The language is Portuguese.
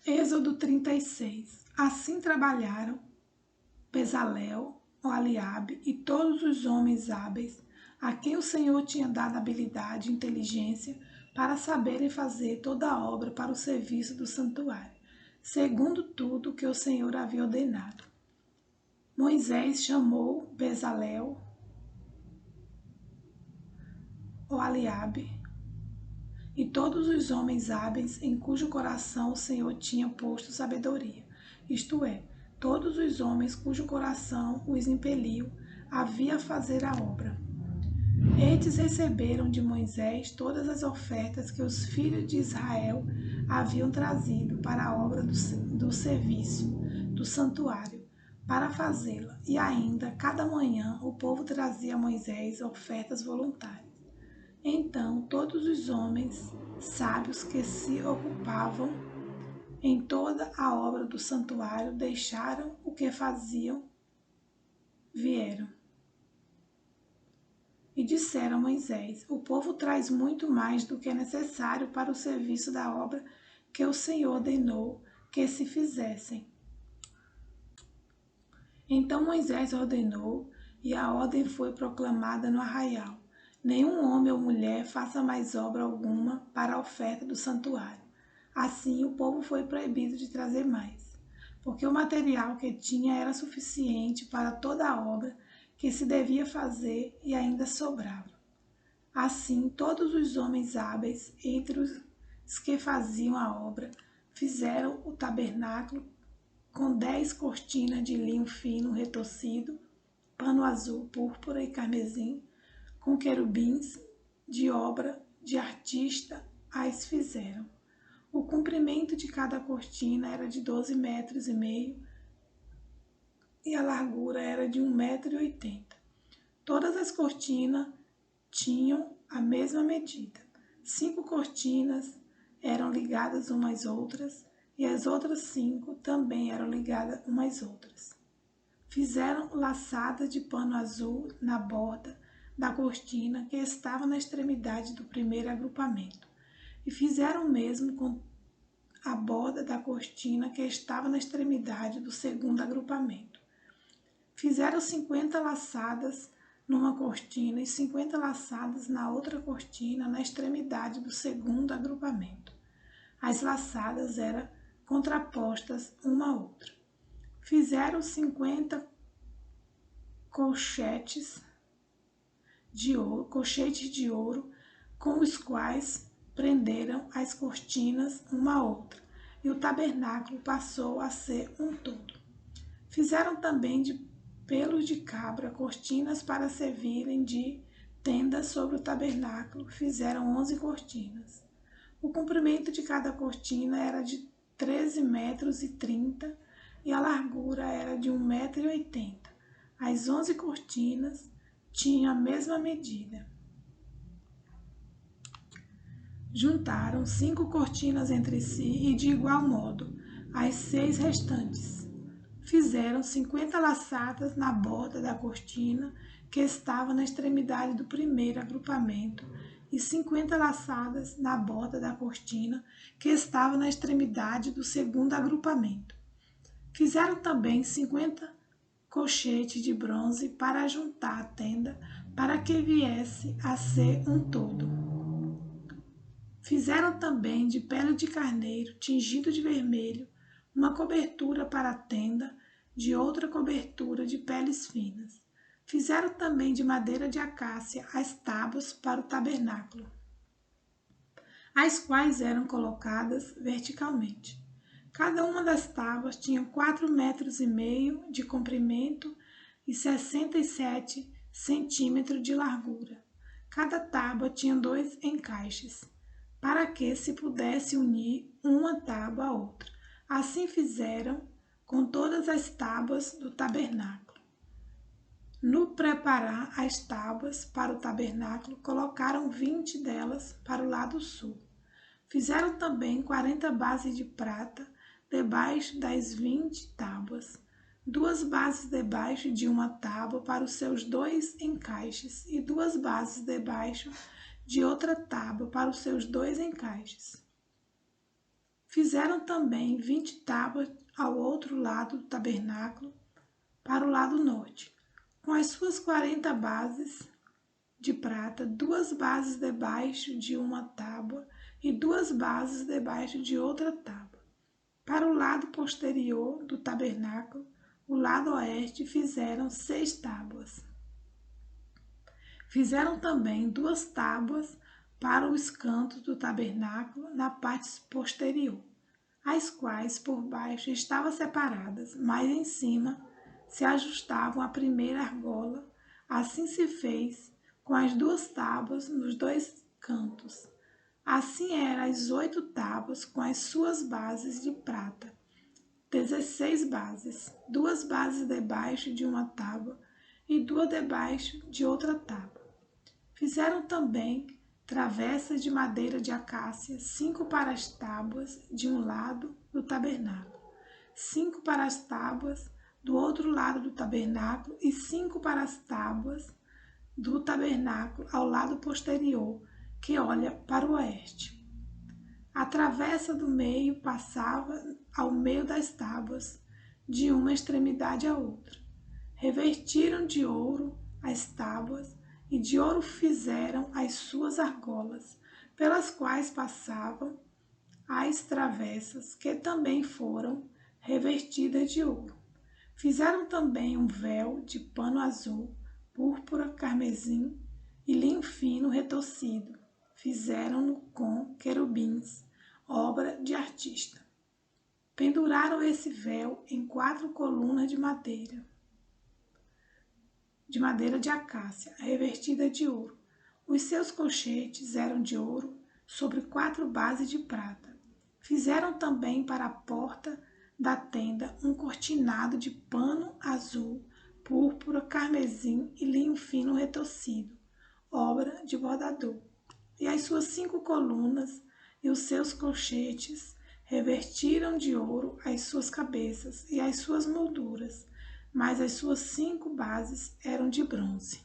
Êxodo 36. Assim trabalharam Bezalel, Oholiabe e todos os homens hábeis, a quem o Senhor tinha dado habilidade e inteligência para saberem fazer toda a obra para o serviço do santuário, segundo tudo que o Senhor havia ordenado. Moisés chamou Bezalel, Oholiabe e todos os homens hábeis em cujo coração o Senhor tinha posto sabedoria, isto é, todos os homens cujo coração os impeliu a vir a fazer a obra. Estes receberam de Moisés todas as ofertas que os filhos de Israel haviam trazido para a obra do serviço do santuário, para fazê-la, e ainda, cada manhã, o povo trazia a Moisés ofertas voluntárias. Então, todos os homens sábios que se ocupavam em toda a obra do santuário deixaram o que faziam, vieram. E disseram a Moisés: o povo traz muito mais do que é necessário para o serviço da obra que o Senhor ordenou que se fizessem. Então Moisés ordenou, e a ordem foi proclamada no arraial: nenhum homem ou mulher faça mais obra alguma para a oferta do santuário. Assim o povo foi proibido de trazer mais, porque o material que tinha era suficiente para toda a obra que se devia fazer e ainda sobrava. Assim todos os homens hábeis entre os que faziam a obra fizeram o tabernáculo com 10 cortinas de linho fino retorcido, pano azul, púrpura e carmesim, com querubins de obra de artista as fizeram. O comprimento de cada cortina era de 12,5 metros e a largura era de 1,80 m. Todas as cortinas tinham a mesma medida. 5 cortinas eram ligadas umas às outras e as outras 5 também eram ligadas umas às outras. Fizeram laçadas de pano azul na borda da cortina que estava na extremidade do primeiro agrupamento, e fizeram o mesmo com a borda da cortina que estava na extremidade do segundo agrupamento. Fizeram 50 laçadas numa cortina e 50 laçadas na outra cortina na extremidade do segundo agrupamento. As laçadas eram contrapostas uma à outra. Fizeram 50 colchetes de ouro, com os quais prenderam as cortinas uma à outra, e o tabernáculo passou a ser um todo. Fizeram também de pelos de cabra cortinas para servirem de tenda sobre o tabernáculo. Fizeram 11 cortinas. O comprimento de cada cortina era de 13,30 metros e a largura era de 1,80 m. As 11 cortinas tinham a mesma medida. Juntaram 5 cortinas entre si e de igual modo as 6 restantes. Fizeram 50 laçadas na borda da cortina que estava na extremidade do primeiro agrupamento e 50 laçadas na borda da cortina que estava na extremidade do segundo agrupamento. Fizeram também 50 colchetes de bronze para juntar a tenda, para que viesse a ser um todo. Fizeram também de pele de carneiro tingido de vermelho uma cobertura para a tenda, de outra cobertura de peles finas. Fizeram também de madeira de acácia as tábuas para o tabernáculo, as quais eram colocadas verticalmente. Cada uma das tábuas tinha 4,5 metros de comprimento e 67 centímetros de largura. Cada tábua tinha 2 encaixes, para que se pudesse unir uma tábua à outra. Assim fizeram com todas as tábuas do tabernáculo. No preparar as tábuas para o tabernáculo, colocaram 20 delas para o lado sul. Fizeram também 40 bases de prata debaixo das 20 tábuas, 2 bases debaixo de uma tábua para os seus 2 encaixes e 2 bases debaixo de outra tábua para os seus 2 encaixes. Fizeram também 20 tábuas ao outro lado do tabernáculo, para o lado norte, com as suas 40 bases de prata, 2 bases debaixo de uma tábua e 2 bases debaixo de outra tábua. Para o lado posterior do tabernáculo, o lado oeste, fizeram 6 tábuas. Fizeram também 2 tábuas para os cantos do tabernáculo na parte posterior, as quais por baixo estavam separadas, mas em cima se ajustavam à primeira argola. Assim se fez com as 2 tábuas nos 2 cantos. Assim eram as 8 tábuas com as suas bases de prata, 16 bases, 2 bases debaixo de uma tábua e 2 debaixo de outra tábua. Fizeram também travessas de madeira de acácia, 5 para as tábuas de um lado do tabernáculo, 5 para as tábuas do outro lado do tabernáculo e 5 para as tábuas do tabernáculo ao lado posterior, que olha para o oeste. A travessa do meio passava ao meio das tábuas, de uma extremidade à outra. Revertiram de ouro as tábuas e de ouro fizeram as suas argolas, pelas quais passavam as travessas, que também foram revestidas de ouro. Fizeram também um véu de pano azul, púrpura, carmesim e linho fino retorcido. Fizeram-no com querubins, obra de artista. Penduraram esse véu em 4 colunas de madeira de acácia, revestida de ouro. Os seus colchetes eram de ouro, sobre 4 bases de prata. Fizeram também para a porta da tenda um cortinado de pano azul, púrpura, carmesim e linho fino retorcido, obra de bordador. E as suas 5 colunas e os seus colchetes revestiram de ouro as suas cabeças e as suas molduras, mas as suas 5 bases eram de bronze.